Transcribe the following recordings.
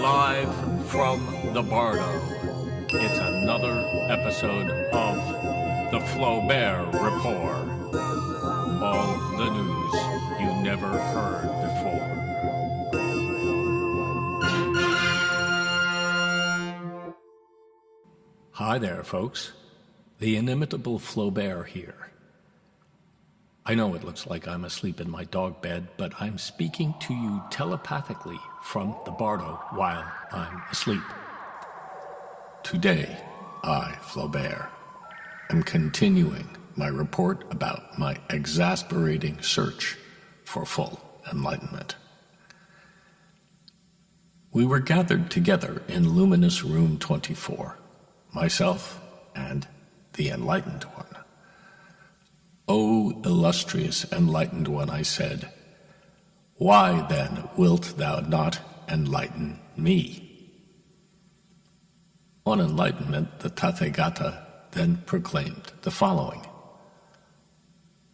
Live from the Bardo, it's another episode of the Flaubert Report. All the news you never heard before. Hi there, folks. The inimitable Flaubert here. I know it looks like I'm asleep in my dog bed, but I'm speaking to you telepathically from the Bardo while I'm asleep. Today, I, Flaubert, am continuing my report about my exasperating search for full enlightenment. We were gathered together in luminous room 24, myself and the enlightened one. O illustrious enlightened one, I said, why then wilt thou not enlighten me? On enlightenment, the Tathagata then proclaimed the following: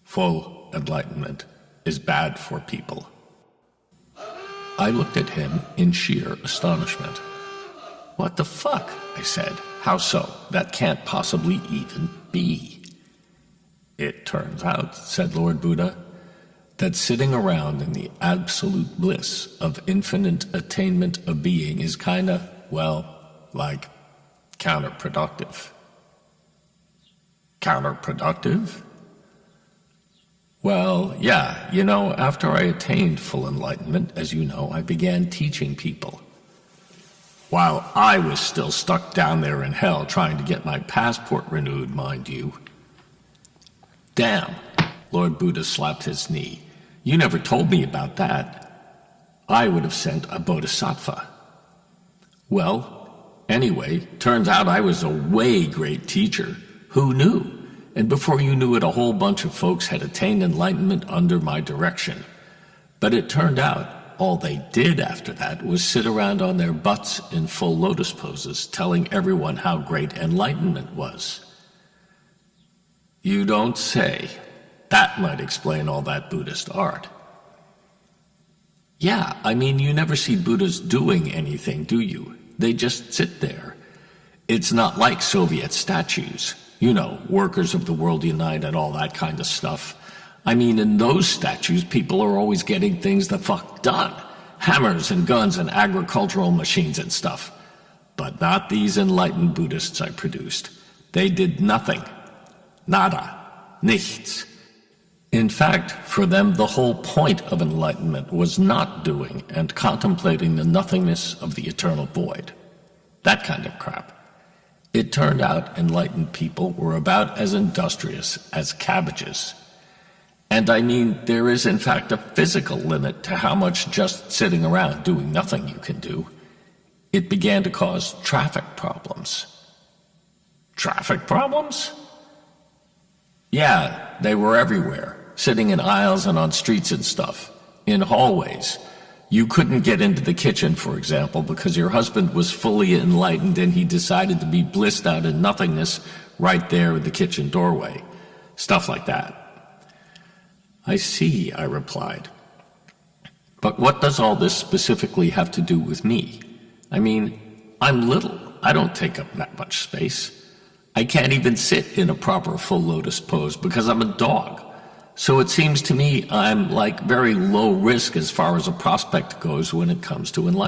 full enlightenment is bad for people. I looked at him in sheer astonishment. What the fuck? I said. How so? That can't possibly even be. It turns out, said Lord Buddha, that sitting around in the absolute bliss of infinite attainment of being is kinda, well, like counterproductive. Counterproductive? Well, yeah, after I attained full enlightenment, as you know, I began teaching people. While I was still stuck down there in hell trying to get my passport renewed, mind you. Damn, Lord Buddha slapped his knee. You never told me about that. I would have sent a bodhisattva. Well, anyway, turns out I was a way great teacher. Who knew? And before you knew it, a whole bunch of folks had attained enlightenment under my direction. But it turned out all they did after that was sit around on their butts in full lotus poses, telling everyone how great enlightenment was. You don't say. That might explain all that Buddhist art. Yeah, I mean, you never see Buddhas doing anything, do you? They just sit there. It's not like Soviet statues. Workers of the world unite and all that kind of stuff. I mean, in those statues, people are always getting things the fuck done. Hammers and guns and agricultural machines and stuff. But not these enlightened Buddhists I produced. They did nothing. Nada. Nichts. In fact, for them, the whole point of enlightenment was not doing and contemplating the nothingness of the eternal void. That kind of crap. It turned out enlightened people were about as industrious as cabbages. And I mean, there is in fact a physical limit to how much just sitting around doing nothing you can do. It began to cause traffic problems. Traffic problems? Yeah, they were everywhere, sitting in aisles and on streets and stuff, in hallways. You couldn't get into the kitchen, for example, because your husband was fully enlightened and he decided to be blissed out in nothingness right there in the kitchen doorway. Stuff like that. I see, I replied. But what does all this specifically have to do with me? I mean, I'm little. I don't take up that much space. I can't even sit in a proper full lotus pose because I'm a dog. So it seems to me I'm like very low risk as far as a prospect goes when it comes to enlightenment.